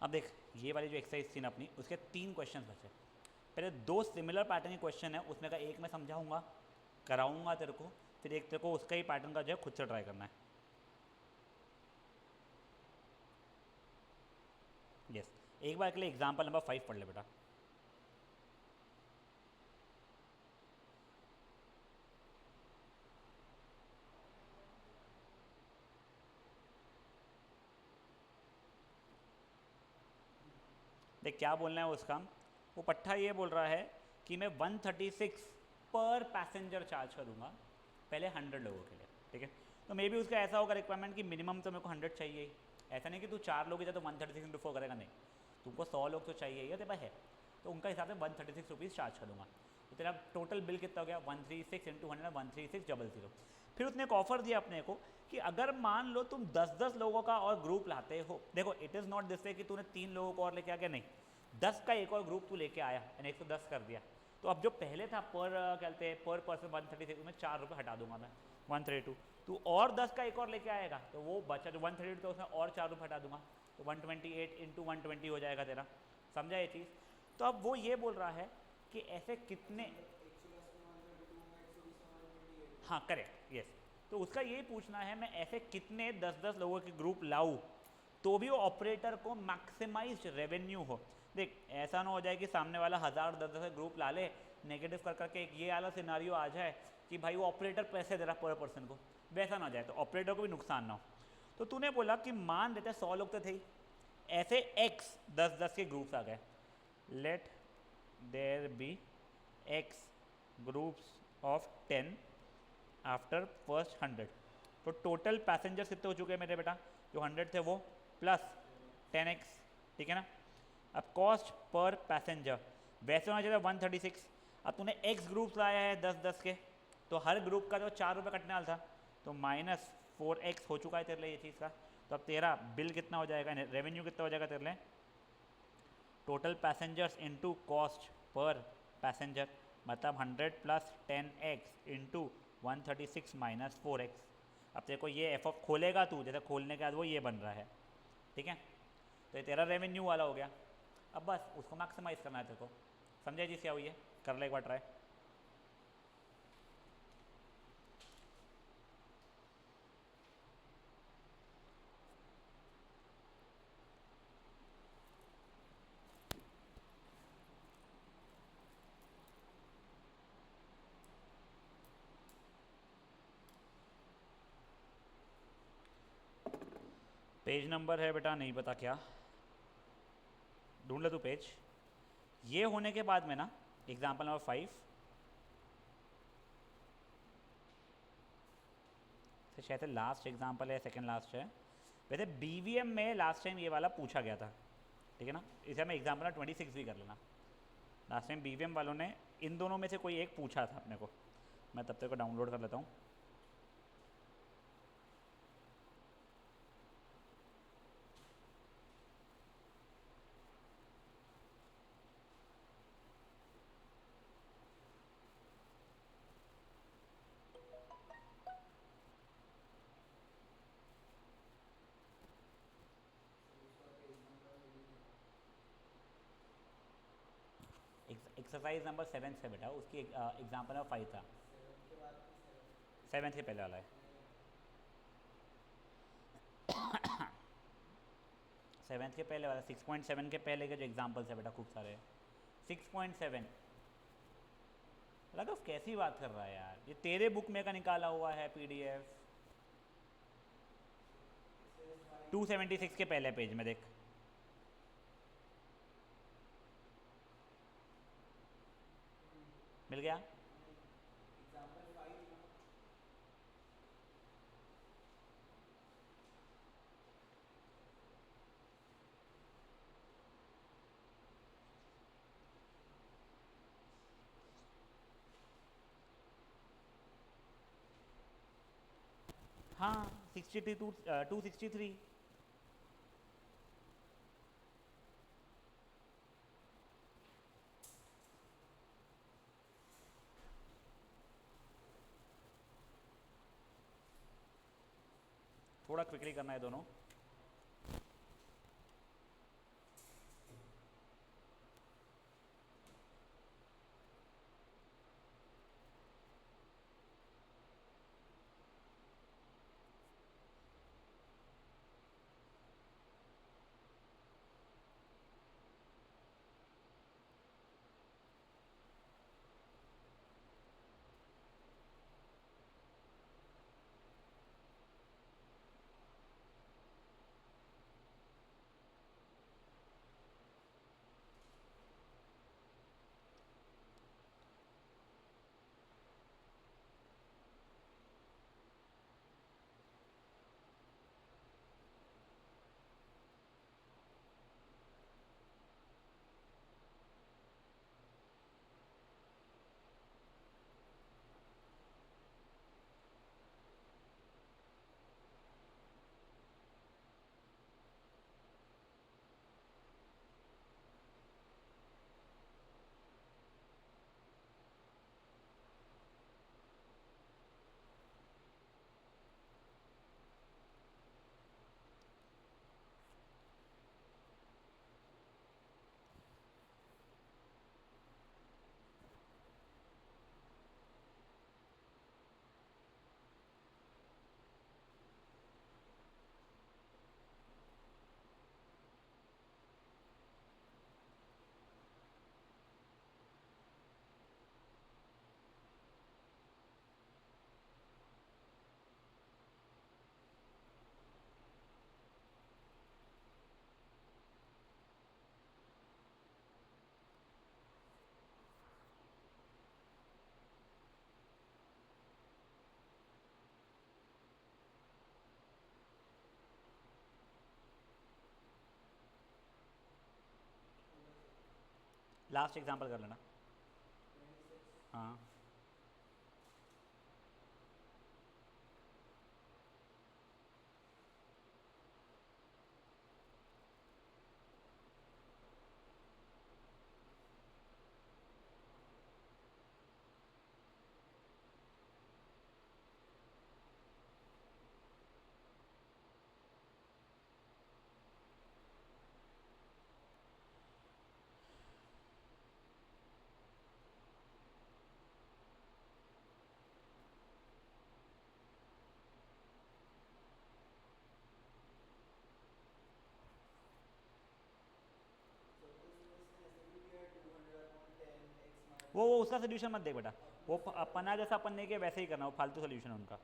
अब देख ये वाली जो एक्सरसाइज थी ना अपनी, उसके 3 क्वेश्चन बचे। पहले 2 सिमिलर पैटर्न के क्वेश्चन है, उसमें का एक मैं समझाऊंगा, कराऊंगा तेरे को, फिर एक तेरे को उसका ही पैटर्न का जो है खुद से ट्राई करना है। यस, एक बार के लिए एग्जाम्पल नंबर 5 पढ़ ले बेटा। देख क्या बोलना है उसका, वो पट्टा ये बोल रहा है कि मैं 136 पर पैसेंजर चार्ज करूँगा पहले 100 लोगों के लिए, ठीक है। तो मे बी उसका ऐसा होगा रिक्वायरमेंट कि मिनिमम तो मेरे को 100 चाहिए ही। ऐसा नहीं कि तू 4 लोग ही तो 136 करेगा, नहीं, तुमको 100 लोग तो चाहिए ही, तेरे पास है, तो उनका हिसाब से 136 रुपीज़ चार्ज करूँगा। तो तेरा टोटल बिल कितना हो गया, 136 इंटू 100, 13600। फिर उसने एक ऑफर दिया अपने को कि अगर मान लो तुम 10-10 लोगों का और ग्रुप लाते हो, देखो it is not this way कि तूने 3 लोगों को और लेके आ गया, नहीं, 10 का एक और ग्रुप तू लेके आया यानी 110 कर दिया। तो अब जो पहले था पर क्या कहते हैं पर पर्सन 136, उसमें 4 रुपये हटा दूंगा मैं, 132। तू और 10 का एक और लेके आएगा तो वो बचा जो 132 तो उसमें और 4 रुपये हटा दूंगा, तो 128 इंटू 120 हो जाएगा तेरा। समझा ये चीज़? तो अब वो ये बोल रहा है कि ऐसे कितने, हाँ करेक्ट, यस। तो उसका यही पूछना है मैं ऐसे कितने 10-10 लोगों के ग्रुप लाऊं तो भी वो ऑपरेटर को मैक्सिमाइज रेवेन्यू हो। देख ऐसा ना हो जाए कि सामने वाला 1000 10-10 ग्रुप ला ले, नेगेटिव कर करके एक ये वाला सिनारियो आ जाए कि भाई वो ऑपरेटर पैसे दे रहा पर पर्सन को, वैसा ना हो जाए, तो ऑपरेटर को भी नुकसान ना हो। तो तूने बोला कि मान लेते 100 लोग तो थे ही, ऐसे एक्स 10-10 के ग्रुप्स आ गए, let there be X groups of 10 after first 100। तो टोटल पैसेंजर्स कितने हो चुके हैं मेरे बेटा, जो 100 थे वो प्लस 10x, ठीक है ना। अब कॉस्ट पर पैसेंजर वैसे होना चाहिए 136। अब तूने x ग्रुप लाया है 10-10 के, तो हर ग्रुप का जो 4 रुपये कटने वाला था, तो -4x हो चुका है तेरे लिए ये चीज़ का। तो अब तेरा बिल कितना हो जाएगा, रेवेन्यू कितना हो जाएगा तेरे लिए, total passengers into cost per passenger, मतलब 100 plus 10x into 136 minus 4x। अब तेरे को ये एफ ऑफ खोलेगा तू, जैसे खोलने के बाद वो ये बन रहा है, ठीक है। तो ये तेरा रेवेन्यू वाला हो गया। अब बस उसको मैक्सिमाइज़ करना है तेरे को। समझे जी क्या हुई है, कर ले एक बार ट्राई। पेज नंबर है बेटा नहीं पता क्या, ढूंढ ले तू पेज। ये होने के बाद में ना एग्जाम्पल नंबर 5 से शायद लास्ट एग्जाम्पल है, सेकंड लास्ट है। वैसे BVM में लास्ट टाइम ये वाला पूछा गया था, ठीक है ना। इसे हमें एग्जाम्पल नंबर 26 भी कर लेना। लास्ट टाइम BVM वालों ने इन दोनों में से कोई एक पूछा था अपने को। मैं तब तक को डाउनलोड कर लेता हूँ। एक्सरसाइज नंबर 7 से बेटा, उसकी एग्जाम्पल नंबर 5 था। 7 के पहले वाला है, 7 के पहले वाला 6.7 के पहले के जो एग्जाम्पल्स है बेटा खूब सारे हैं। 6.7 लगा कैसी बात कर रहा है यार, ये तेरे बुक में का निकाला हुआ है PDF। 276 के पहले पेज में देख, मिल गया। हाँ 62 263। थोड़ा क्विकली करना है दोनों। लास्ट एग्जांपल कर लेना। हाँ वो उसका सोल्यूशन मत देख बेटा, वो अपना जैसा अपन ने किया वैसे ही करना, वो फालतू सोल्यूशन है उनका।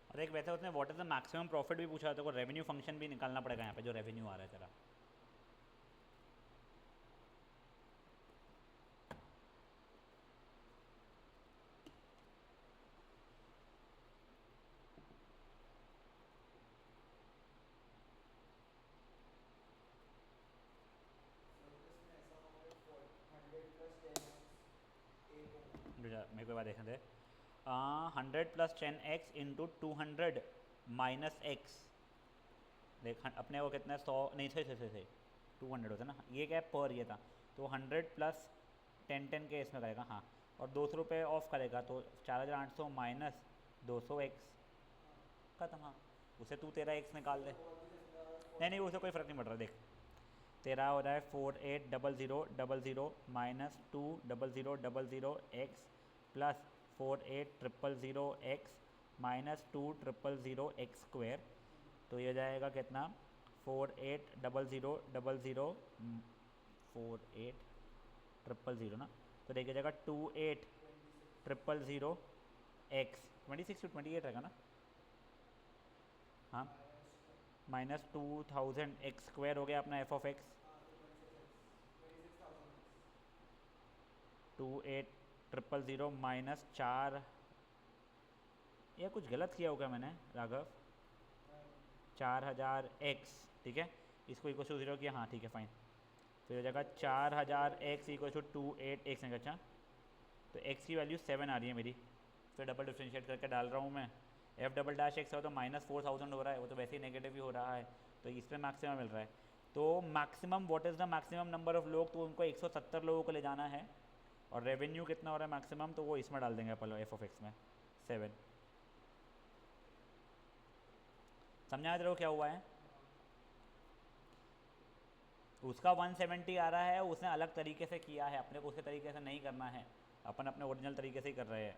और एक वैसे उसने what is the maximum profit भी पूछा, तो रेवेन्यू फंक्शन भी निकालना पड़ेगा यहाँ पे, जो रेवेन्यू आ रहा है तेरा। मेरे को बात देखने दे। 100 + 10x इंटू 200 माइनस एक्स। देख अपने को कितना है, 100 नहीं थे 200 होता ना, ये क्या है पर ये था, तो 100 + 10 के इसमें करेगा हाँ, और 200 रुपये ऑफ करेगा, तो 4800 माइनस 200x खत्म। हाँ उसे तू तेरा एक्स निकाल दे। नहीं उसे कोई फ़र्क नहीं पड़ रहा, देख तेरा हो रहा है 480000 minus 200000 plus 4800x minus 2000x²। तो ये जाएगा कितना, 480000 ना, तो देखिए जाएगा 28000x 26 to 28 रहेगा ना। हाँ माइनस 2000x² हो गया अपना f(x). 28000 माइनस 4, यह कुछ गलत किया होगा मैंने राघव, 4000x ठीक है, इसको इक्वल टू 0 किया हाँ ठीक है फाइन। फिर हो जाएगा 4000x इक्वल टू 28x है। अच्छा तो x की वैल्यू 7 आ रही है मेरी, फिर डबल डिफ्रेंशिएट करके डाल रहा हूँ मैं। f'(x) हो तो -4000 हो रहा है, वो तो वैसे ही नेगेटिव ही हो रहा है, तो इस पर मैक्सिमम मिल रहा है। तो maximum what is the maximum number of लोग, तो उनको 170 लोगों को ले जाना है, और रेवेन्यू कितना हो रहा है मैक्सिमम, तो वो इसमें डाल देंगे अपन f(x) में 7। समझा रहे हो क्या हुआ है? उसका 170 आ रहा है, उसने अलग तरीके से किया है, अपने को उसके तरीके से नहीं करना है, अपन अपने ओरिजिनल तरीके से ही कर रहे हैं।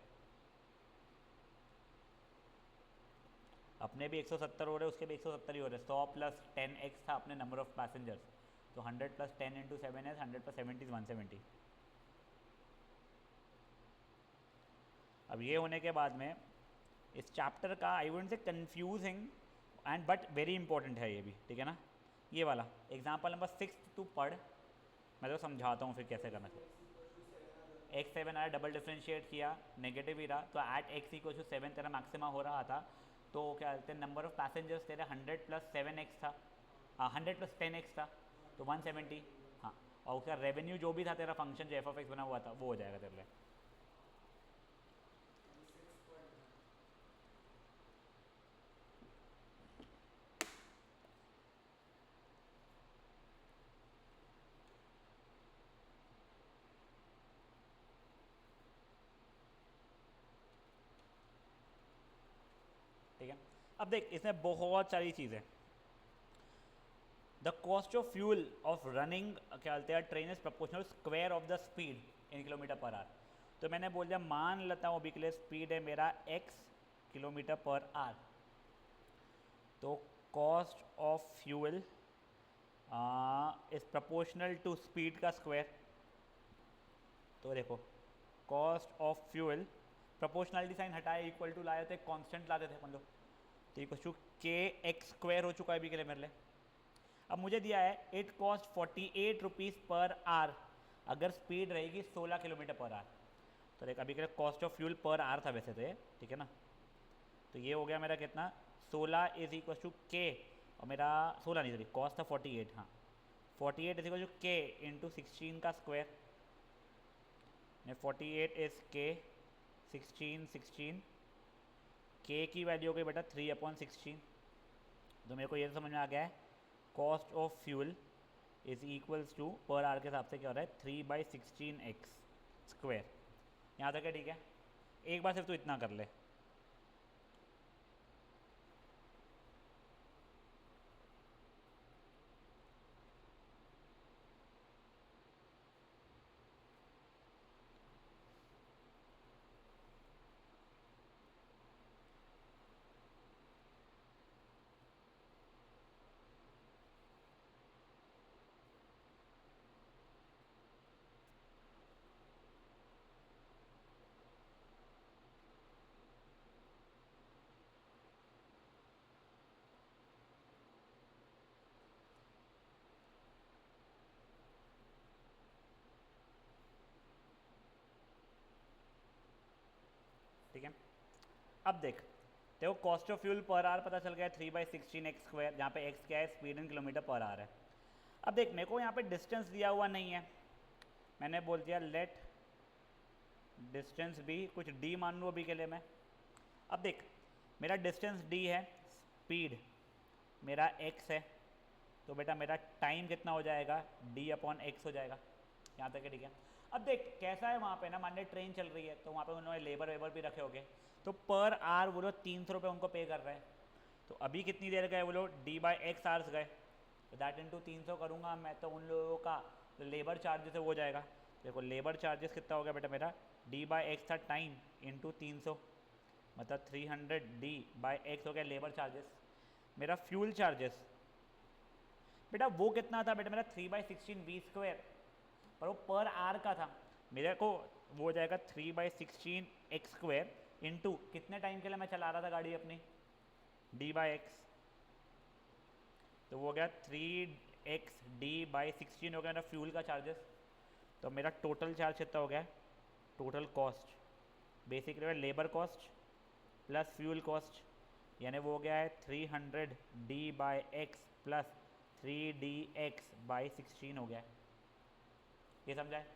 अपने भी 170 हो रहे, उसके भी 170 ही हो रहे। 100 + 10x था अपने नंबर ऑफ पैसेंजर्स, तो 100 + 10 × 7 है 100 + 70 is 170। अब ये होने के बाद में इस चैप्टर का I wouldn't say confusing and but very important है ये भी, ठीक है ना। ये वाला एग्जाम्पल नंबर 6 तू पढ़, मैं तो समझाता हूँ फिर कैसे करना चाहिए। x7 आया, डबल डिफ्रेंशिएट किया, नेगेटिव ही रहा, तो एट x = 7 तेरा मैक्सिमा हो रहा था, तो क्या कहते हैं नंबर ऑफ पैसेंजर्स तेरे 100 + 7x था, 100 + 10x था, तो 170। हाँ और उसका रेवेन्यू जो भी था तेरा फंक्शन जो f(x) बना हुआ था वो हो जाएगा तेरे लिए। ठीक है। अब देख इसमें बहुत सारी चीज़ें, the cost of fuel of running क्या बोलते हैं train is proportional square of the speed in kilometre per hour. तो मैंने बोल दिया मान लेता हूँ अभी के लिए स्पीड है मेरा x किलोमीटर पर आवर, तो cost of fuel is proportional to speed का स्क्वायर। तो देखो cost of fuel, proportionality sign हटाए इक्वल टू लाए थे, कांस्टेंट लाते थे अपन लोग, तो equal to K X square हो चुका है अभी के लिए मेरे लिए। अब मुझे दिया है it cost 48 rupees per hour अगर स्पीड रहेगी 16 किलोमीटर पर आवर। तो देख अभी के लिए cost of fuel per hour था वैसे तो ये, ठीक है ना। तो ये हो गया मेरा कितना 16 इज इक्वल टू के, और मेरा 16 नहीं सॉरी कॉस्ट था 48, हाँ 48 इज इक्वल टू के इंटू 16 का स्क्वायर। 48 इज के 16 के की वैल्यू हो गई बेटा 3/16। तो मेरे को ये समझ में आ गया है cost of fuel is equals to per hour के हिसाब से क्या हो रहा है 3/16x स्क्वायर। यहाँ तक है ठीक है। एक बार सिर्फ तो इतना कर ले, ठीक है। अब देख देखो cost of fuel per hour पता चल गया 3/16x स्क्वायर, जहाँ पे x क्या है speed in kilometre per our है। अब देख मेरे को यहाँ पे डिस्टेंस दिया हुआ नहीं है, मैंने बोल दिया लेट डिस्टेंस भी कुछ d मान लूँ अभी के लिए मैं। अब देख मेरा डिस्टेंस d है, स्पीड मेरा x है, तो बेटा मेरा टाइम कितना हो जाएगा d/x हो जाएगा। यहाँ तक है ठीक है। अब देख कैसा है वहाँ पे ना, मान ली ट्रेन चल रही है तो वहाँ पे उन्होंने लेबर वेबर भी रखे होंगे, तो पर आवर वो लोग 300 रुपये उनको पे कर रहे हैं। तो अभी कितनी देर गए वो लोग d/x आवर्स गए, तो दैट इंटू 300 करूँगा मैं, तो उन लोगों का जो लेबर चार्जेस है वो जाएगा। देखो लेबर चार्जेस कितना हो गया बेटा मेरा d/x था टाइम इंटू 300, मतलब 300 d/x हो गया लेबर चार्जेस। मेरा फ्यूल चार्जेस बेटा वो कितना था बेटा मेरा 3/16 v², पर वो पर आवर का था, मेरे को वो हो जाएगा 3/16x² इंटू कितने टाइम के लिए मैं चला रहा था गाड़ी अपनी d/x, तो वो हो गया 3x d/16 हो गया मेरा फ्यूल का चार्जेस। तो मेरा टोटल चार्ज कितना हो गया, total cost basically labour cost plus fuel cost, यानी वो हो गया है 300 d/x प्लस 3dx/16 हो गया है। ये समझा है।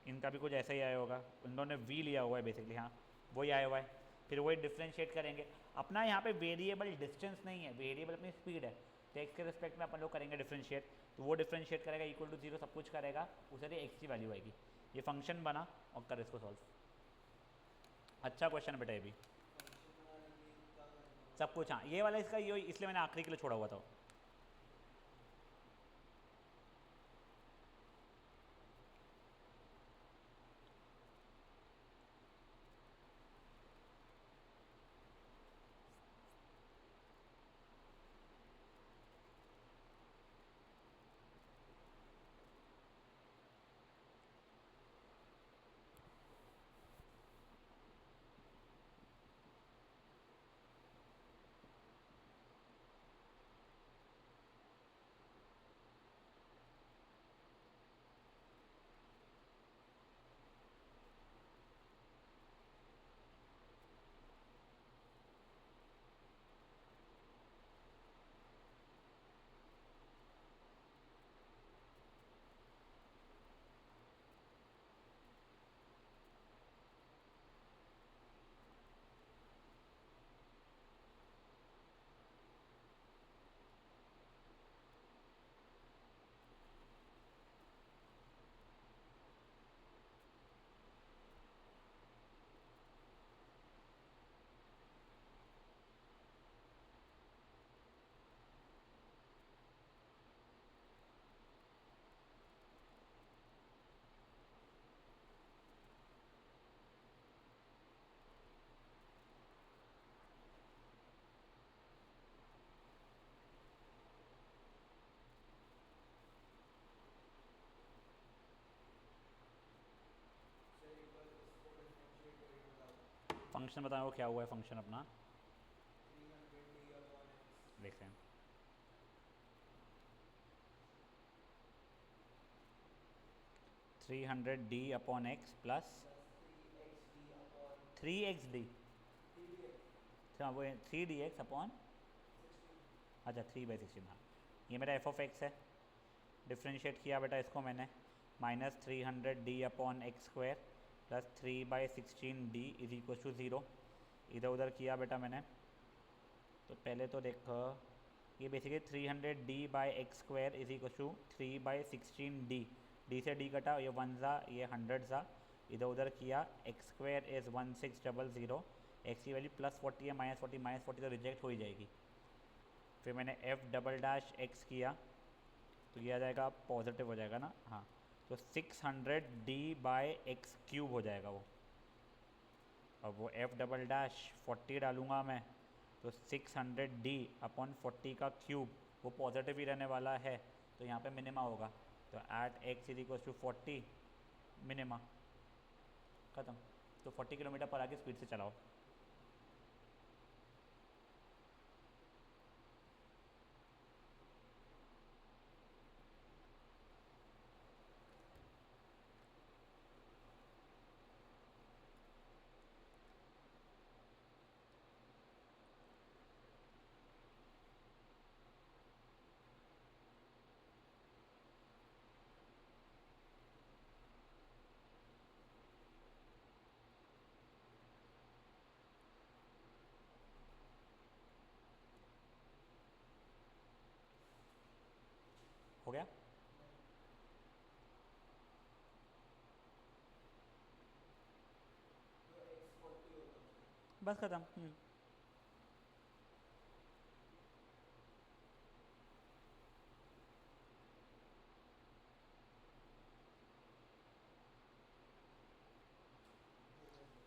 इनका भी कुछ ऐसा ही आया होगा, उन्होंने v लिया हुआ है बेसिकली, हाँ वही आया हुआ है। फिर वही डिफ्रेंशिएट करेंगे, अपना यहाँ पे वेरिएबल डिस्टेंस नहीं है, वेरिएबल अपनी स्पीड है, तो एक्स के रिस्पेक्ट में अपन लोग करेंगे डिफ्रेंशिएट, तो वो डिफ्रेंशिएट करेगा इक्वल टू 0 सब कुछ करेगा, उसे एक्स की वैल्यू आएगी। ये फंक्शन बना और कर इसको सॉल्व। अच्छा क्वेश्चन बेटा ये भी सब कुछ, हाँ ये वाला इसका ये इसलिए मैंने आखिरी के लिए छोड़ा हुआ था। फंक्शन बताओ क्या हुआ है फंक्शन अपना, देखते हैं। 300d/x प्लस 3xd, अच्छा वो 3dx/, अच्छा 3/16, हाँ ये मेरा f(x) है। डिफ्रेंशिएट किया बेटा इसको मैंने, -300d/x² plus 3/16d is equal to 0। इधर उधर किया बेटा मैंने, तो पहले तो देखो ये basically 300d/x² is equal to 3/16d, d से d कटा, ये 1 ज़ा ये 100 ज़ा, इधर उधर किया, x² इज़ 1600, x की वैल्यू +40 है, -40 तो रिजेक्ट हो ही जाएगी। फिर मैंने f"x किया तो ये आ जाएगा पॉजिटिव हो जाएगा ना, हाँ तो 600d/x³ हो जाएगा वो। अब वो f"40 डालूँगा मैं तो 600d/40 का क्यूब, वो पॉजिटिव ही रहने वाला है, तो यहाँ पे मिनिमा होगा, तो @x = 40 मिनिमा, ख़त्म। तो 40 किलोमीटर पर आगे स्पीड से चलाओ। हो गया, बस ख़त्म।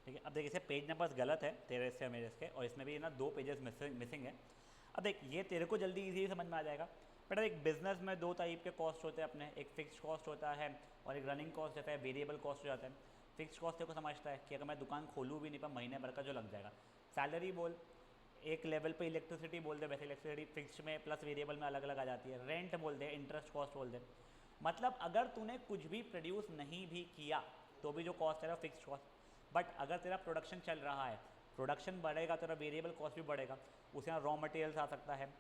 ठीक है, अब देख इसे पेज नंबर्स गलत है तेरे से मेरे इसके, और इसमें भी ना 2 पेजेस मिसिंग है। अब देख ये तेरे को जल्दी इजी समझ में आ जाएगा। बेटा एक बिजनेस में 2 टाइप के कॉस्ट होते हैं अपने, एक फिक्स्ड कॉस्ट होता है और एक रनिंग कॉस्ट होता है, वेरिएबल कॉस्ट हो जाता है। फिक्स्ड कॉस्ट तेरे को समझता है कि अगर मैं दुकान खोलूँ भी नहीं पर महीने भर का जो लग जाएगा, सैलरी बोल, एक लेवल पे इलेक्ट्रिसिटी बोल दे, वैसे इलेक्ट्रिसिटी फिक्स्ड में प्लस वेरिएबल में अलग अलग आ जाती है, रेंट बोल दे, इंटरेस्ट कॉस्ट बोल दे। मतलब अगर तूने कुछ भी प्रोड्यूस नहीं भी किया तो भी जो कॉस्ट है वो फिक्स्ड कॉस्ट, बट अगर तेरा प्रोडक्शन चल रहा है, प्रोडक्शन बढ़ेगा, तेरा वेरिएबल कॉस्ट भी बढ़ेगा, उसके यहाँ रॉ मटेरियल्स आ सकता है,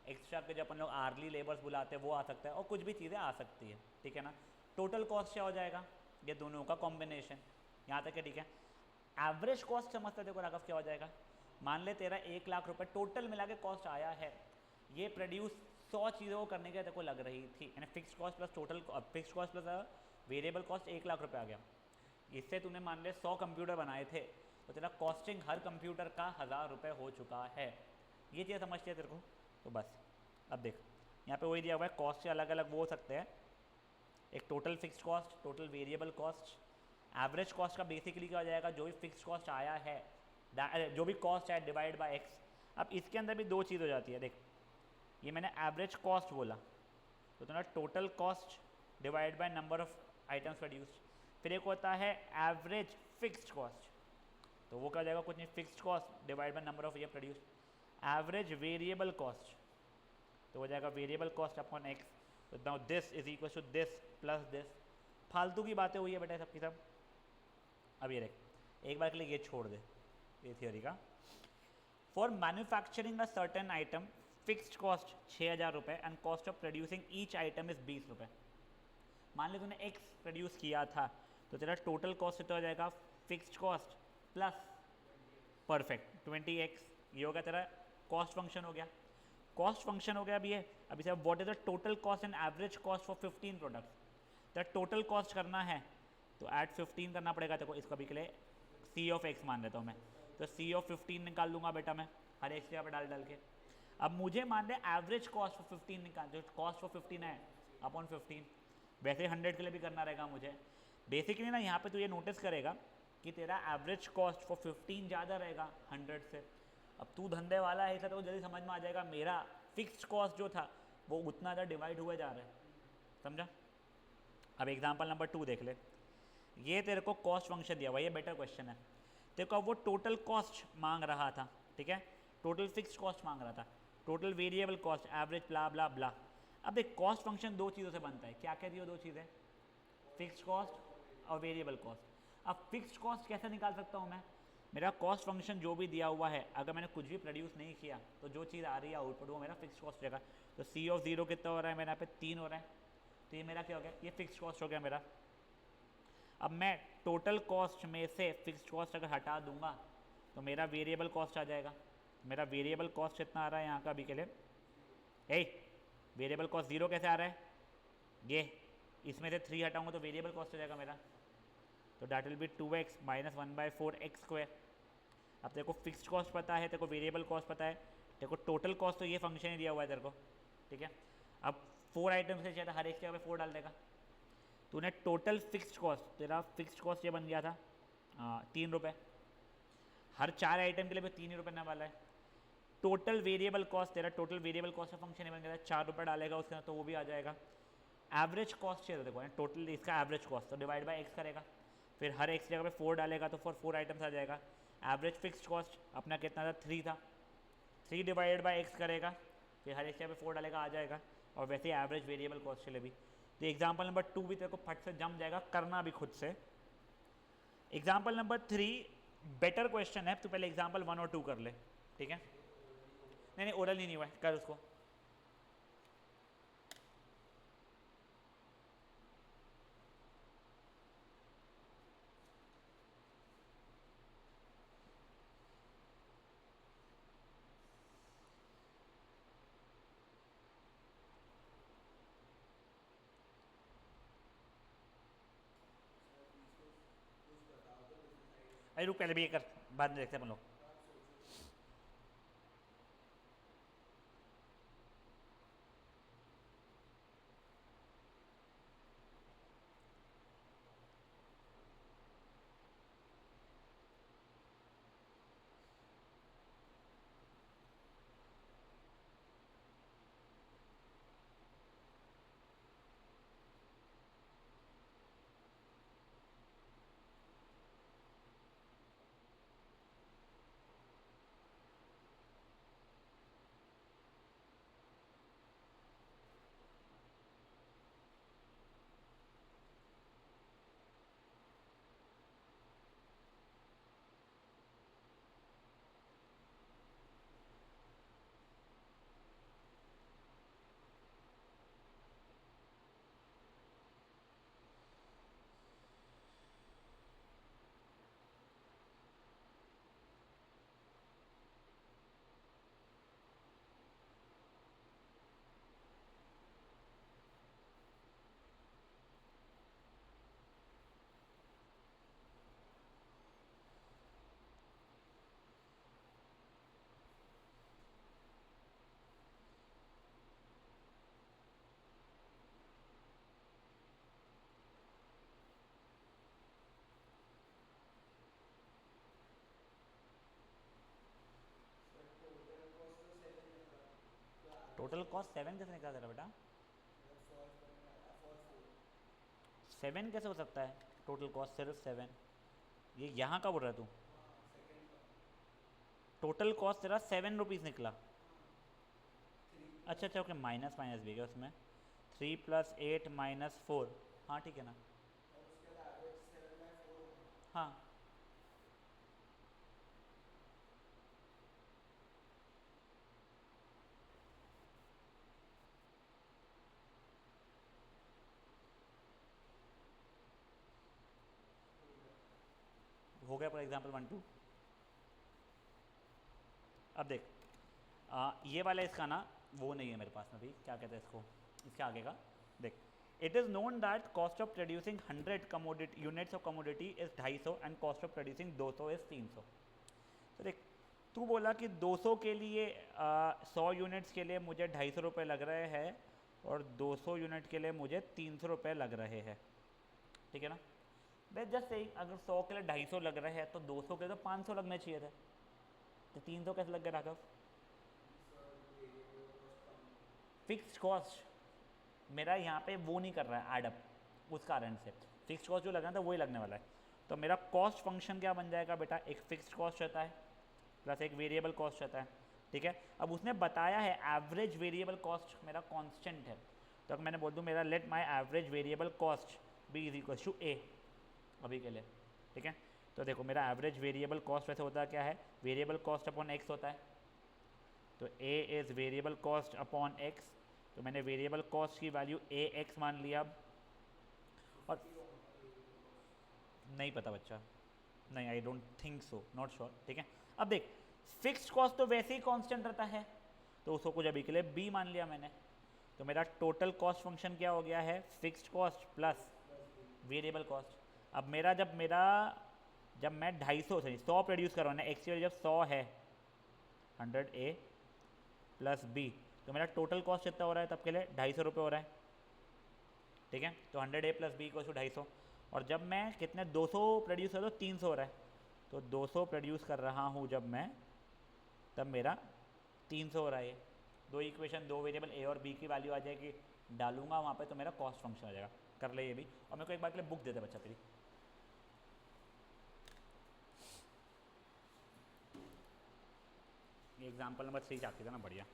एक्स्ट्रा के जो अपन लोग आर्ली लेबर्स बुलाते हैं वो आ सकता है, और कुछ भी चीज़ें आ सकती है, ठीक है ना। टोटल कॉस्ट क्या हो जाएगा, ये दोनों का कॉम्बिनेशन, यहाँ तक है, ठीक है। एवरेज कॉस्ट समझते देखो राघव क्या हो जाएगा, मान ले तेरा 1 लाख रुपए टोटल मिला के कॉस्ट आया है, ये प्रोड्यूस 100 चीज़ों को करने के तेरे को लग रही थी, यानी fix cost plus total fix cost plus variable cost 1 lakh रुपए आ गया। इससे तूने मान ले 100 कंप्यूटर बनाए थे, तो तेरा कॉस्टिंग हर कंप्यूटर का 1000 रुपये हो चुका है। ये चीज़ समझती है तेरे को, तो बस अब देख यहाँ पे वही दिया हुआ है, कॉस्ट से अलग अलग वो हो सकते हैं, एक total fixed cost, total variable cost. Average cost का बेसिकली क्या हो जाएगा, जो भी फिक्स्ड कॉस्ट आया है, जो भी कॉस्ट है डिवाइड बाय एक्स। अब इसके अंदर भी 2 चीज़ हो जाती है, देख ये मैंने एवरेज कॉस्ट बोला, तो तुम्हारा total cost divide by number of items produced. फिर एक होता है एवरेज फिक्स्ड कॉस्ट, तो वो क्या हो जाएगा, कुछ नहीं, fixed cost divide by number of year produced. Average variable cost तो हो जाएगा वेरिएबल कॉस्ट अपॉन एक्स, तो now this is equal to this plus this. फालतू की बातें हुई है बेटा सबकी सब। अब ये देख एक बार के लिए ये छोड़ दे ये थियोरी का। For manufacturing a certain item fixed cost 6000 रुपये and cost of producing each item is 20 रुपये। मान लो तूने एक्स प्रोड्यूस किया था, तो तेरा टोटल कॉस्ट कितना हो जाएगा, fixed cost plus perfect 20x, ये हो गया तेरा कॉस्ट फंक्शन हो गया। कॉस्ट फंक्शन हो गया अब ये। अभी से what is the total cost and average cost for 15 products, तो टोटल कॉस्ट करना है तो ऐड 15 करना पड़ेगा तेरे को, इसको अभी के लिए C(x) मान लेता हूँ मैं, तो C(15) निकाल लूँगा बेटा मैं हर एक जगह पर डाल डाल के। अब मुझे मान ले एवरेज कॉस्ट फॉर 15 निकाल, जो कॉस्ट फॉर 15 है अपॉन 15, वैसे 100 के लिए भी करना रहेगा मुझे। बेसिकली ना यहाँ पे तू ये नोटिस करेगा कि तेरा एवरेज कॉस्ट फॉर 15 ज़्यादा रहेगा 100 से। अब तू धंधे वाला है इसलिए तो जल्दी समझ में आ जाएगा, मेरा फिक्स्ड कॉस्ट जो था वो उतना ज़्यादा डिवाइड हुए जा रहा है, समझा। अब एग्जांपल नंबर 2 देख ले, ये तेरे को कॉस्ट फंक्शन दिया हुआ, ये बेटर क्वेश्चन है। देखो अब वो टोटल कॉस्ट मांग रहा था, ठीक है, टोटल फिक्स्ड कॉस्ट मांग रहा था, टोटल वेरिएबल कॉस्ट, एवरेज, ब्ला ब्ला ब्ला। अब एक कॉस्ट फंक्शन दो चीज़ों से बनता है, क्या क्या दी हो दो चीज़ें, फिक्स्ड कॉस्ट और वेरिएबल कॉस्ट। अब फिक्स्ड कॉस्ट कैसे निकाल सकता हूँ मैं, मेरा कॉस्ट फंक्शन जो भी दिया हुआ है, अगर मैंने कुछ भी प्रोड्यूस नहीं किया तो जो चीज़ आ रही है आउटपुट वो मेरा फिक्स्ड कॉस्ट रहेगा। तो सी ऑफ जीरो कितना हो रहा है मेरे यहाँ पे 3 हो रहा है, तो ये मेरा क्या हो गया, ये फिक्स्ड कॉस्ट हो गया मेरा। अब मैं टोटल कॉस्ट में से फिक्स्ड कॉस्ट अगर हटा दूंगा तो मेरा वेरिएबल कॉस्ट आ जाएगा। मेरा वेरिएबल कॉस्ट कितना आ रहा है यहाँ का अभी के लिए, वेरिएबल कॉस्ट 0 कैसे आ रहा है, ये इसमें से 3 हटाऊंगा तो वेरिएबल कॉस्ट हो जाएगा मेरा, तो that will be 2x minus 1/4x²। अब तेरे को फिक्स्ड कॉस्ट पता है, तेरे को वेरिएबल कॉस्ट पता है, तेरे को टोटल कॉस्ट तो ये फंक्शन ही दिया हुआ है तेरे को, ठीक है। अब 4 आइटम्स से चाहिए था, हर एक जगह पे 4 डाल देगा। तूने टोटल फिक्स्ड कॉस्ट, तेरा फिक्स्ड कॉस्ट ये बन गया था 3 रुपये, हर 4 आइटम के लिए भी 3 ही रुपये देने वाला है। टोटल वेरिएबल कॉस्ट, तेरा टोटल वेरिएबल कॉस्ट का फंक्शन ही बन गया था, 4 रुपये डालेगा उसके अंदर तो वो भी आ जाएगा। एवरेज कॉस्ट चाहिए देखो, टोटल इसका एवरेज कॉस्ट, तो डिवाइड बाय एक्स करेगा, फिर हर एक्स जगह पे 4 डालेगा तो 4 आइटम्स आ जाएगा। एवरेज फिक्स्ड कॉस्ट अपना कितना था, 3 था, 3 डिवाइडेड बाय एक्स करेगा, फिर हर एक जगह पे 4 डालेगा, आ जाएगा। और वैसे ही एवरेज वेरिएबल कॉस्ट के लिए भी। तो एग्जाम्पल नंबर 2 भी तेरे को फट से जम जाएगा, करना भी खुद से। एग्जाम्पल नंबर 3 बेटर क्वेश्चन है, तो पहले एग्जाम्पल 1 और 2 कर ले, ठीक है। नहीं ओरल नहीं हुआ है, कर उसको। अरे रुक, पहले भी ये कर, बाद में देखते हैं अपन लोग। टोटल कॉस्ट 7 कैसे निकाल दे रहा बेटा, 7 कैसे हो सकता है, टोटल कॉस्ट सिर्फ 7, ये यहाँ का बोल रहा है तू, टोटल कॉस्ट तेरा 7 रुपीज़ निकला। अच्छा अच्छा, ओके, माइनस माइनस भी गया उसमें, 3 + 8 - 4, हाँ ठीक है ना, हाँ हो गया पूरा एग्जाम्पल 1 2। अब देख ये वाला इसका ना वो नहीं है मेरे पास में भी, क्या कहते हैं इसको, इसके आगे का देख। It is known that cost of producing 100 commodity units of commodity is 250 and cost of producing 200 is 300। तो देख तू बोला कि 200 के लिए 100 यूनिट्स के लिए मुझे 250 रुपये लग रहे हैं और 200 यूनिट के लिए मुझे 300 रुपये लग रहे हैं, ठीक है ना। मैं जस्ट सही, अगर 100 के लिए 250 लग रहे हैं तो 200 के लिए तो 500 लगने चाहिए थे, तो 300 कैसे लग गया राघव। फिक्स्ड कॉस्ट मेरा यहाँ पे वो नहीं कर रहा है एडअप, उस कारण से फिक्स्ड कॉस्ट जो लगना था वही लगने वाला है। तो मेरा कॉस्ट फंक्शन क्या बन जाएगा बेटा, एक फिक्स्ड कॉस्ट रहता है प्लस एक वेरिएबल कॉस्ट रहता है, ठीक है। अब उसने बताया है एवरेज वेरिएबल कॉस्ट मेरा कांस्टेंट है, तो अगर मैंने बोल दूँ मेरा let my average variable cost be is equal to a अभी के लिए, ठीक है। तो देखो मेरा एवरेज वेरिएबल कॉस्ट वैसे होता क्या है, वेरिएबल कॉस्ट अपॉन एक्स होता है, तो A is variable cost upon X, तो मैंने वेरिएबल कॉस्ट की वैल्यू ए एक्स मान लिया। अब और नहीं पता बच्चा, नहीं I don't think so, not sure, ठीक है। अब देख फिक्स्ड कॉस्ट तो वैसे ही कांस्टेंट रहता है, तो उसको कुछ अभी के लिए बी मान लिया मैंने, तो मेरा टोटल कॉस्ट फंक्शन क्या हो गया है, fixed cost plus variable cost. अब जब मैं 250 से 100 प्रोड्यूस कर रहा हूँ ना, एक्स की वैल्यू जब 100 है 100 ए प्लस बी, तो मेरा टोटल कॉस्ट कितना हो रहा है तब के लिए 250 रुपये हो रहा है, ठीक है। तो 100 ए प्लस बी को 250, और जब मैं कितने 200 प्रोड्यूस कर, तो 300 हो रहा है, तो 200 प्रोड्यूस कर रहा हूँ जब मैं, तब मेरा 300 हो रहा है। दो इक्वेशन, दो वेरिएबल ए और बी की वैल्यू आ जाएगी, डालूंगा वहाँ पे तो मेरा कॉस्ट फंक्शन आ जाएगा। कर ले ये भी, और मेरे को एक बार के लिए बुक दे दे बच्चा तेरी। ये एग्जाम्पल नंबर 3 चाहती था ना, बढ़िया।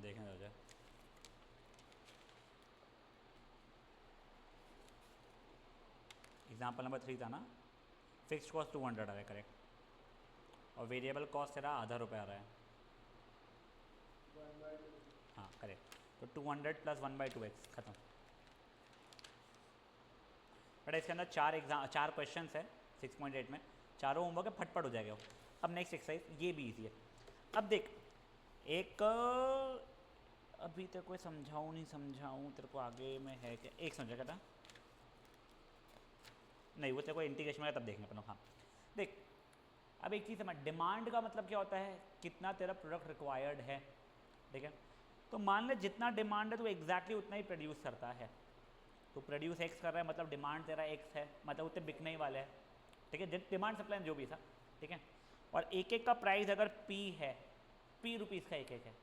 देखें हो जाए। एग्जाम्पल नंबर 3 था ना, फिक्स्ड कॉस्ट 200 आ रहा है, करेक्ट, और वेरिएबल कॉस्ट तेरा आधा रुपये आ रहा है, हाँ करेक्ट। तो 200 प्लस 1/2x खत्म। बेटा इसके अंदर चार क्वेश्चन है 6.8 में, चारों होमवर्क है, फटफट हो जाएगा वो। अब नेक्स्ट एक्सरसाइज ये भी ईजी है। अब देख एक अभी तेरे को समझाऊँ नहीं समझाऊँ, तेरे को आगे में है क्या, एक समझेगा था नहीं, वो तेरे को इंटीग्रेशन में तब देखना पड़ा। हाँ देख, अब एक चीज़ समझ, डिमांड का मतलब क्या होता है, कितना तेरा प्रोडक्ट रिक्वायर्ड है, ठीक है। तो मान ले जितना डिमांड है तो एग्जैक्टली उतना ही प्रोड्यूस करता है, तो प्रोड्यूस एक्स कर रहा है मतलब डिमांड तेरा एक्स है, मतलब उतने बिकने ही वाले हैं, ठीक है। डिमांड सप्लाई जो भी था, ठीक है। और एक एक का प्राइस अगर पी है, पी रुपीज़ का एक एक है,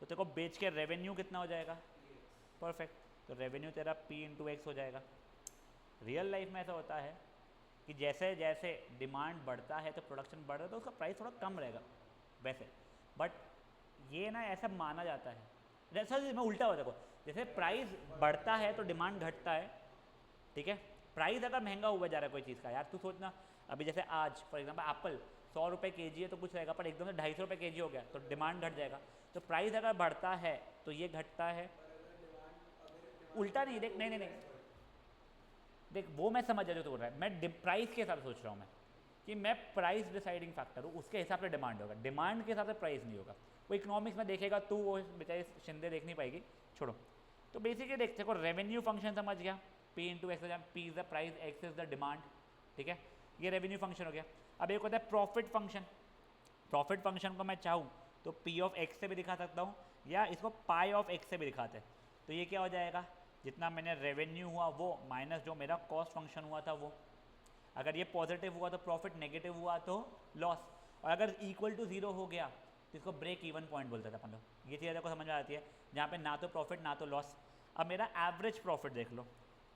तो तेरे को बेच के रेवेन्यू कितना हो जाएगा, परफेक्ट, तो रेवेन्यू तेरा पी इंटू एक्स हो जाएगा। रियल लाइफ में ऐसा होता है कि जैसे जैसे डिमांड बढ़ता है तो प्रोडक्शन बढ़ रहा है, तो उसका प्राइस थोड़ा कम रहेगा वैसे, बट ये ना ऐसा माना जाता है, जैसा मैं उल्टा हो, देखो जैसे प्राइस बढ़ता है तो डिमांड घटता है, ठीक है। प्राइस अगर महंगा हुआ जा रहा है कोई चीज़ का, यार तू सोचना, अभी जैसे आज फॉर एग्जांपल एप्पल 100 रुपये के जी है तो कुछ रहेगा, पर एकदम से 250 रुपये के जी हो गया तो डिमांड घट जाएगा। तो प्राइस अगर बढ़ता है तो ये घटता है, उल्टा नहीं, देख नहीं नहीं नहीं, देख वो मैं समझ जो तू बोल रहा है, मैं प्राइस के हिसाब से सोच रहा हूँ मैं, कि मैं प्राइस डिसाइडिंग फैक्टर हूँ, उसके हिसाब से डिमांड होगा, डिमांड के हिसाब से प्राइस नहीं होगा। वो इकोनॉमिक्स में देखेगा तू, वो बेचारी शिंदे देख नहीं पाएगी, छोड़ो। तो बेसिकली देखते को रेवेन्यू फंक्शन समझ गया, P into x, P is the price, x is the demand, ठीक है। ये रेवेन्यू फंक्शन हो गया। अब एक होता है प्रॉफिट फंक्शन, प्रॉफिट फंक्शन को मैं चाहूँ तो पी ऑफ एक्स से भी दिखा सकता हूँ, या इसको पाई ऑफ एक्स से भी दिखाते हैं। तो ये क्या हो जाएगा, जितना मैंने रेवेन्यू हुआ वो माइनस जो मेरा कॉस्ट फंक्शन हुआ था वो, अगर ये पॉजिटिव हुआ तो प्रॉफिट, नेगेटिव हुआ तो लॉस। और अगर इक्वल टू जीरो हो गया तो इसको ब्रेक इवन पॉइंट बोलते थे अपन लोग। ये चीज़ देखो समझ में आती है, जहाँ पे ना तो प्रॉफिट ना तो लॉस। अब मेरा एवरेज प्रॉफिट देख लो,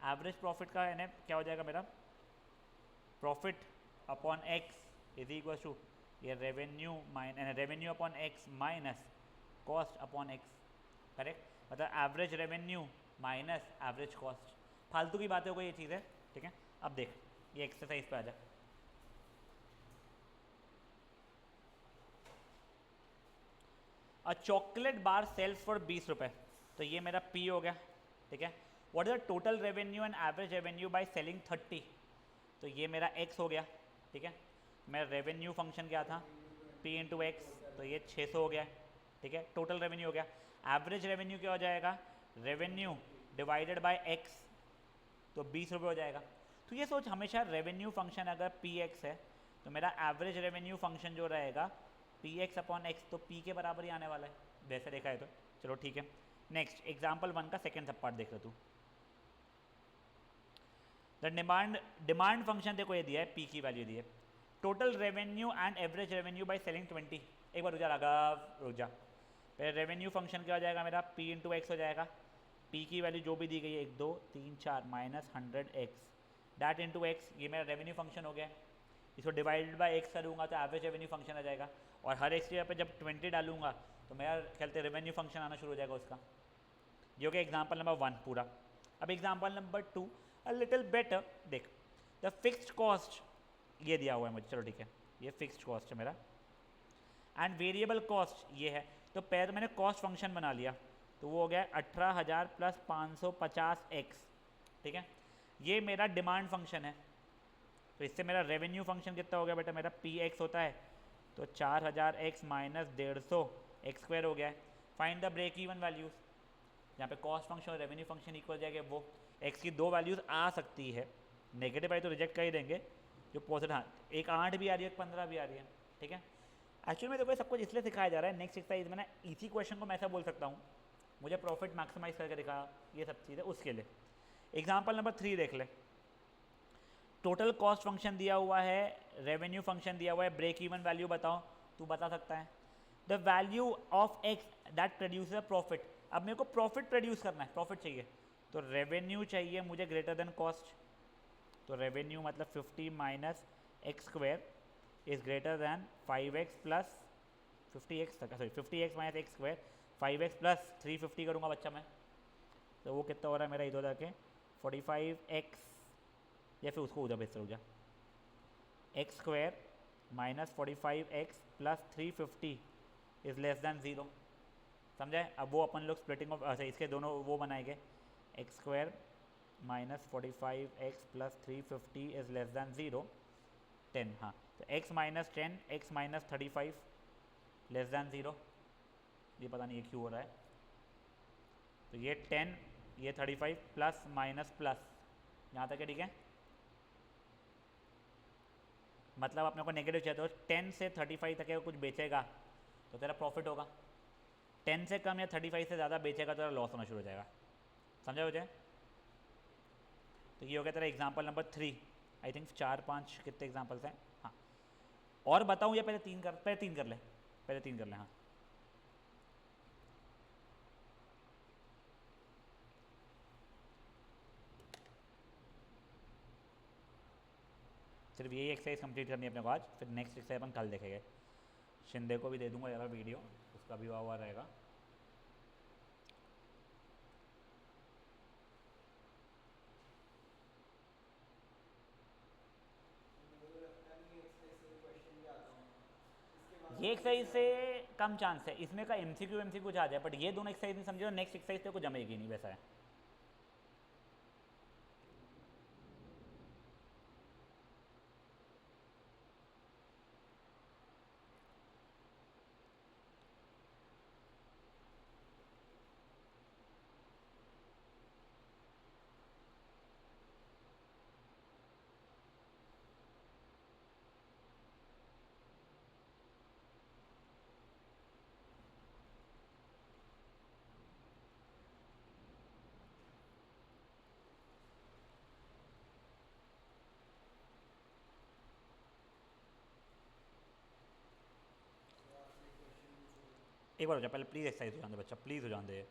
एवरेज प्रॉफिट का है क्या हो जाएगा मेरा, profit upon x is equal to ये revenue upon x minus cost upon x, correct. मतलब average revenue minus average cost. फालतू की बातें हो गई ये चीज़ है, ठीक है। अब देख ये एक्सरसाइज पे आ जा। चॉकलेट बार सेल्स फॉर 20 रुपये, तो ये मेरा पी हो गया, ठीक है। What is the total revenue and average revenue by selling 30, तो ये मेरा एक्स हो गया, ठीक है। मेरा रेवेन्यू फंक्शन क्या था, पी इंटू एक्स, तो ये 600 हो गया, ठीक है। टोटल रेवेन्यू हो गया। एवरेज रेवेन्यू क्या हो जाएगा, रेवेन्यू डिवाइडेड बाय एक्स, तो 20 रुपये हो जाएगा। तो ये सोच हमेशा रेवेन्यू फंक्शन अगर पी एक्स है तो मेरा एवरेज रेवेन्यू फंक्शन जो रहेगा पी एक्स अपॉन एक्स, तो पी के बराबर ही आने वाला है, वैसे देखा है तो। चलो ठीक है, नेक्स्ट एग्जाम्पल 1 का सेकेंड सब पार्ट देख लो तू। द डिमांड फंक्शन देखो ये दिया है, पी की वैल्यू दी है, total revenue and average revenue by selling 20। एक बार रुक जा, पहले रेवेन्यू फंक्शन क्या हो जाएगा मेरा, पी इंटू एक्स हो जाएगा। पी की वैल्यू जो भी दी गई है 1 2 3 4 minus 100 x, that into x, ये मेरा रेवेन्यू फंक्शन हो गया। इसको डिवाइडेड बाय एक्स करूँगा तो एवरेज रेवेन्यू फंक्शन आ जाएगा, और हर एक्स जगह पे जब 20 डालूंगा तो मेरा खेलते रेवेन्यू फंक्शन आना शुरू हो जाएगा उसका। ये हो गया एग्जाम्पल नंबर 1 पूरा। अब example number 2 a little better, देख द फिक्स्ड कॉस्ट ये दिया हुआ है मुझे, चलो ठीक है, ये फिक्स्ड कॉस्ट है मेरा, एंड वेरिएबल कॉस्ट ये है। तो पहले मैंने कॉस्ट फंक्शन बना लिया, तो वो हो गया 18,000 प्लस 550 एक्स, ठीक है। ये मेरा डिमांड फंक्शन है, तो इससे मेरा रेवेन्यू फंक्शन कितना हो गया बेटा, मेरा पी एक्स होता है, तो 4000 एक्स माइनस 150 एक्स स्क्वायर हो गया है। Find the break even values, जहाँ पे कॉस्ट फंक्शन और रेवेन्यू फंक्शन इक्वल हो जाएगा, वो एक्स की 2 वैल्यूज़ आ सकती है, नेगेटिव आई तो रिजेक्ट कर ही देंगे, जो पॉजिटिव, हाँ एक 8 भी आ रही है, एक 15 भी आ रही है, ठीक है। एक्चुअली में देखो सब कुछ इसलिए सिखाया जा रहा है, नेक्स्ट एक्सरसाइज में ना इसी क्वेश्चन को मैं ऐसा बोल सकता हूँ, मुझे प्रॉफिट मैक्सिमाइज करके दिखा, ये सब चीज़ें उसके लिए। एग्जाम्पल नंबर 3 देख ले, टोटल कॉस्ट फंक्शन दिया हुआ है, रेवेन्यू फंक्शन दिया हुआ है, ब्रेक इवन वैल्यू बताओ, तू बता सकता है। The value of x that produce a profit, अब मेरे को प्रॉफिट प्रोड्यूस करना है, प्रॉफिट चाहिए, तो रेवेन्यू चाहिए मुझे ग्रेटर देन कॉस्ट, तो रेवेन्यू मतलब 50 minus x square is greater than 5x plus 50x तक, sorry 50x minus x square 5x plus 350 करूँगा बच्चा मैं, तो वो कितना हो रहा है मेरा इधर जाके 45x, या फिर उसको उधर बेहतर हो जा, x square minus 45x plus 350 is less than 0, समझे। अब वो अपन लोग स्प्लिटिंग ऑफ, अच्छा इसके दोनों वो बनाएंगे, x square minus 45x plus 350 is less than 0 10, हाँ तो x minus 10 x minus 35 less than 0, ये पता नहीं ये क्यों हो रहा है, तो ये 10 ये 35 प्लस माइनस प्लस, यहाँ तक है ठीक है। मतलब अपने को नेगेटिव चाहिए, तो 10 से 35 तक कुछ बेचेगा तो तेरा प्रॉफिट होगा, 10 से कम या 35 से ज़्यादा बेचेगा तो तेरा लॉस होना शुरू हो जाएगा, समझा हो जाए। तो ये हो गया तेरा एग्जाम्पल नंबर 3, आई थिंक 4-5 कितने एग्जाम्पल्स हैं, हाँ। और बताऊँ या पहले 3 कर ले, पहले 3 कर ले, हाँ। सिर्फ यही एक्सरसाइज कंप्लीट करनी है अपने को आज, फिर नेक्स्ट एक्सरसाइज अपन कल देखेंगे। शिंदे को भी दे दूंगा ज़्यादा वीडियो, उसका भी हुआ रहेगा। ये एक्सरसाइज से कम चांस है, इसमें का एमसीक्यू कुछ आ जाए, बट ये दोनों एक्सरसाइज नहीं समझो, नेक्स्ट एक्सरसाइज तेरे को जमेगी नहीं, वैसा है। एक बार हो जाए, पहले प्लीज़ एक्सरसाइज हो जाने दे बच्चा, प्लीज़ हो जाने दे।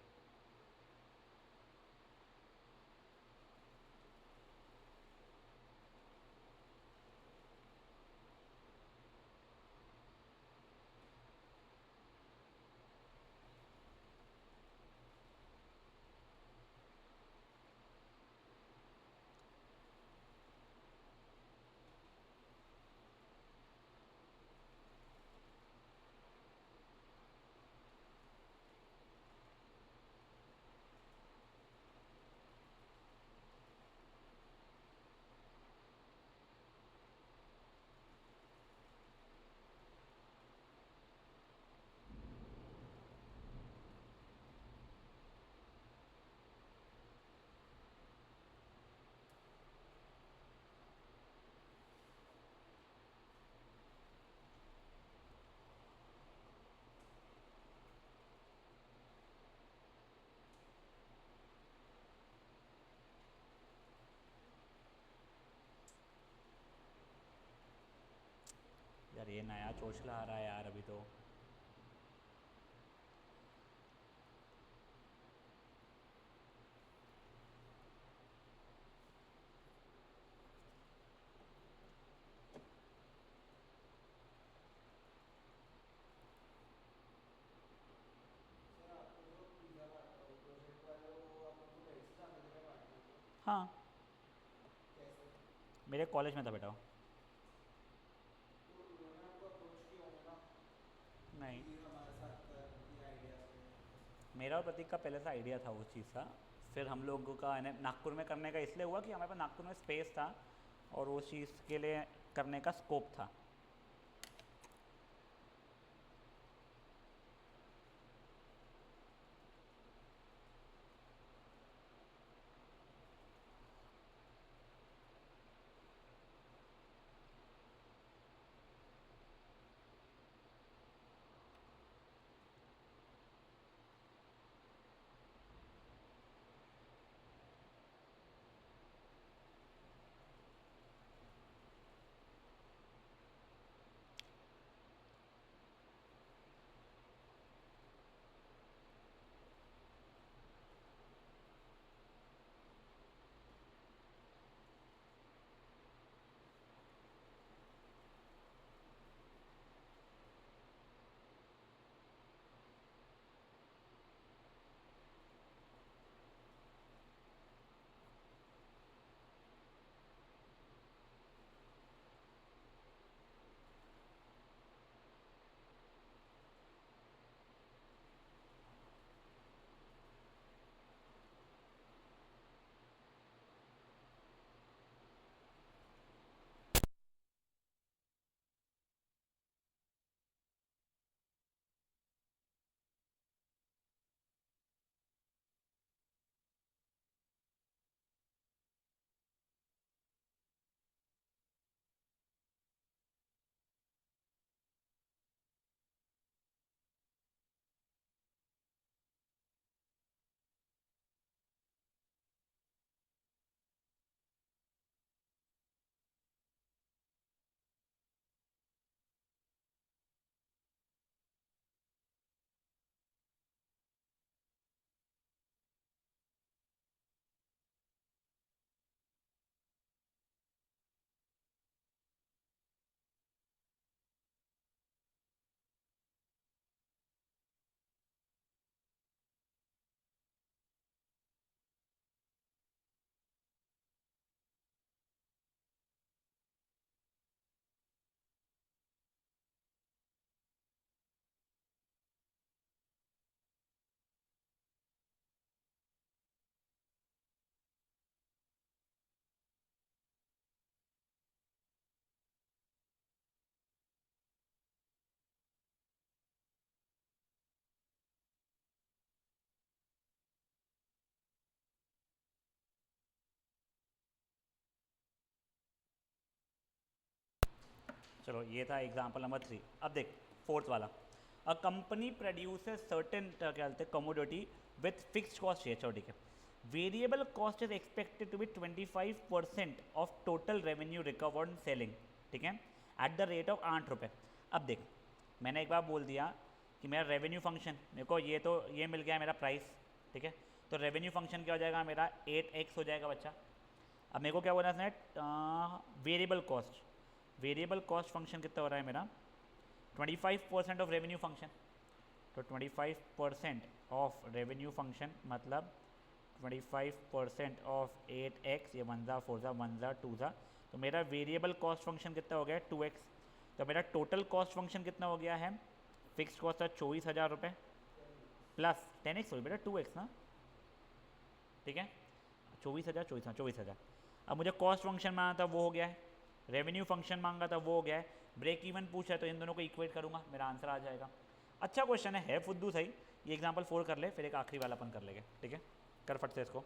यार ये नया चोचला आ रहा है यार अभी तो। सर आपको जो पिज़्ज़ा प्रोजेक्ट वाला वो आप हमको पैसे जाते थे क्या बांटने के लिए? हाँ, कैसे? मेरे कॉलेज में था बेटा। तो उन्होंने आपको अप्रोच किया होंगे ना नहीं, कि हमारे साथ कर ये आइडियाज़ ले ऐसे। मेरा और प्रतीक का पहले से आइडिया था उस चीज़ का। फिर हम लोगों का है ना नागपुर में करने का इसलिए हुआ कि हमारे पास नागपुर में स्पेस था और उस चीज़ के लिए करने का स्कोप था। चलो ये था एग्जाम्पल नंबर 3। अब देख फोर्थ वाला। अ कंपनी प्रोड्यूसेस सर्टेन क्या कहते हैं कमोडिटी विथ फिक्स्ड कॉस्ट है। चलो ठीक है। Variable cost is expected to be 25% of total revenue recovered selling. ठीक है, एट द रेट ऑफ 8 रुपये। अब देख मैंने एक बार बोल दिया कि मेरा रेवेन्यू फंक्शन, मेरे को ये मिल गया मेरा प्राइस, ठीक है। तो रेवेन्यू फंक्शन क्या हो जाएगा मेरा 8x हो जाएगा बच्चा। अब मेरे को क्या बोला है, variable cost, variable cost function कितना हो रहा है मेरा 25% ऑफ रेवेन्यू फंक्शन। तो 25% ऑफ रेवेन्यू फंक्शन मतलब 25% ऑफ 8x, ये 1 ज़ा 4 ज़ा 1 ज़ा 2 ज़ा, तो मेरा वेरिएबल कॉस्ट फंक्शन कितना हो गया 2x। तो मेरा टोटल कॉस्ट फंक्शन कितना हो गया है, फिक्स कॉस्ट था 24,000 रुपये प्लस 10x हो बेटा 2x ना, ठीक है। 24,000 अब मुझे कॉस्ट फंक्शन मांगा था वो हो गया है, रेवेन्यू फंक्शन मांगा था वो हो गया है, ब्रेक इवन पूछा है तो इन दोनों को इक्वेट करूंगा, मेरा आंसर आ जाएगा। अच्छा क्वेश्चन है फुद्दू सही। ये एग्जांपल 4 कर ले, फिर एक आखिरी वाला अपन कर लेंगे, ठीक है। कर फट से इसको।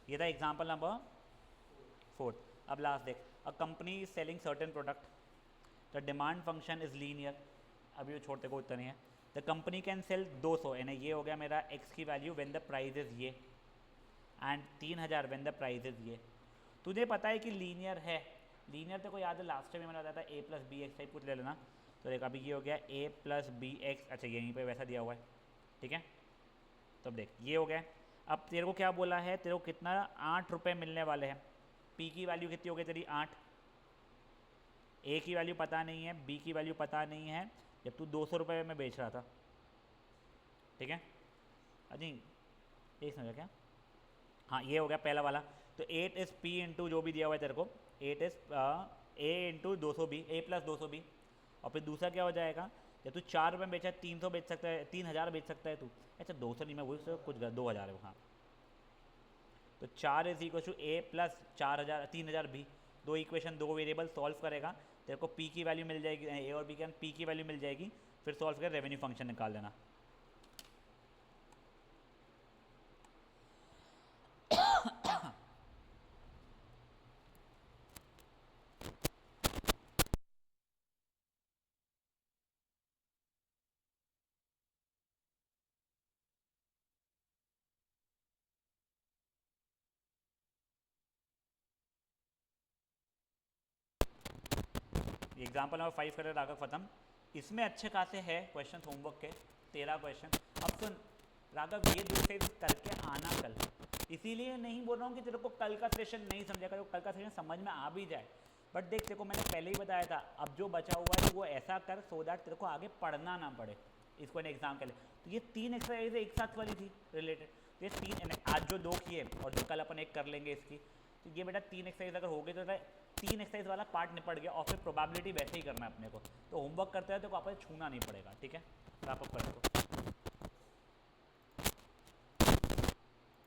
ये था एग्जाम्पल नंबर 4। अब लास्ट देख, a company is selling certain product, the demand function is linear, अभी वो छोड़ते को इतना नहीं है। द कंपनी कैन सेल 200, यानी ये हो गया मेरा x की value when the price is ये, एंड 3000 व्हेन द प्राइस इज ये। तुझे पता है कि लीनियर है, लीनियर तो को याद है लास्ट टाइम मैंने बताया था a plus B X type कुछ ले लेना। तो देख अभी ये हो गया a प्लस बी एक्स, अच्छा यहीं पे वैसा दिया हुआ है, ठीक है। तो अब देख ये हो गया। अब तेरे को क्या बोला है, तेरे को कितना 8 रुपये मिलने वाले हैं, p की वैल्यू कितनी हो गई तेरी 8, a की वैल्यू पता नहीं है, b की वैल्यू पता नहीं है, जब तू 200 रुपये में बेच रहा था, ठीक है। अजी ये समझा क्या, हाँ ये हो गया पहला वाला। तो 8 इज़ p इंटू जो भी दिया हुआ है तेरे को, 8 is a into 200b, a plus 200b। और फिर दूसरा क्या हो जाएगा, जब तू 4 रुपये में बेचा 300 बेच सकता है, 3000 बेच सकता है तू, अच्छा 200 नहीं, मैं वही कुछ 2000 है हाँ। तो 4 is equal to a plus 4000 3000b, दो इक्वेशन दो वेरिएबल सॉल्व करेगा, तेरे को p की वैल्यू मिल जाएगी, a और b के p की वैल्यू मिल जाएगी, फिर सॉल्व कर रेवेन्यू फंक्शन निकाल देना। एग्जाम्पल नंबर 5 कर राघव खत्म। इसमें अच्छे खासे है क्वेश्चन होमवर्क के, 13 क्वेश्चन। अब सुन राघव, ये दो से करके आना कल, इसीलिए नहीं बोल रहा हूँ कि तेरे को कल का सेशन नहीं समझेगा, तो कल का सेशन समझ में आ भी जाए। बट देख तेरे को मैंने पहले ही बताया था, अब जो बचा हुआ है वो ऐसा कर सो दैट तेरे को आगे पढ़ना ना पड़े इसको एग्जाम के लिए। तो ये 3 एक्सरसाइज एक साथ वाली थी रिलेटेड, तो ये 3 आज जो 2 किए और जो कल अपन एक कर लेंगे इसकी, तो ये बेटा 3 एक्सरसाइज अगर हो गए तो 3 एक्सरसाइज वाला पार्ट निपट गया, और फिर प्रोबेबिलिटी वैसे ही करना है अपने को। तो होमवर्क करते हैं तो आपको छूना नहीं पड़ेगा, ठीक है। रैप अप कर दो।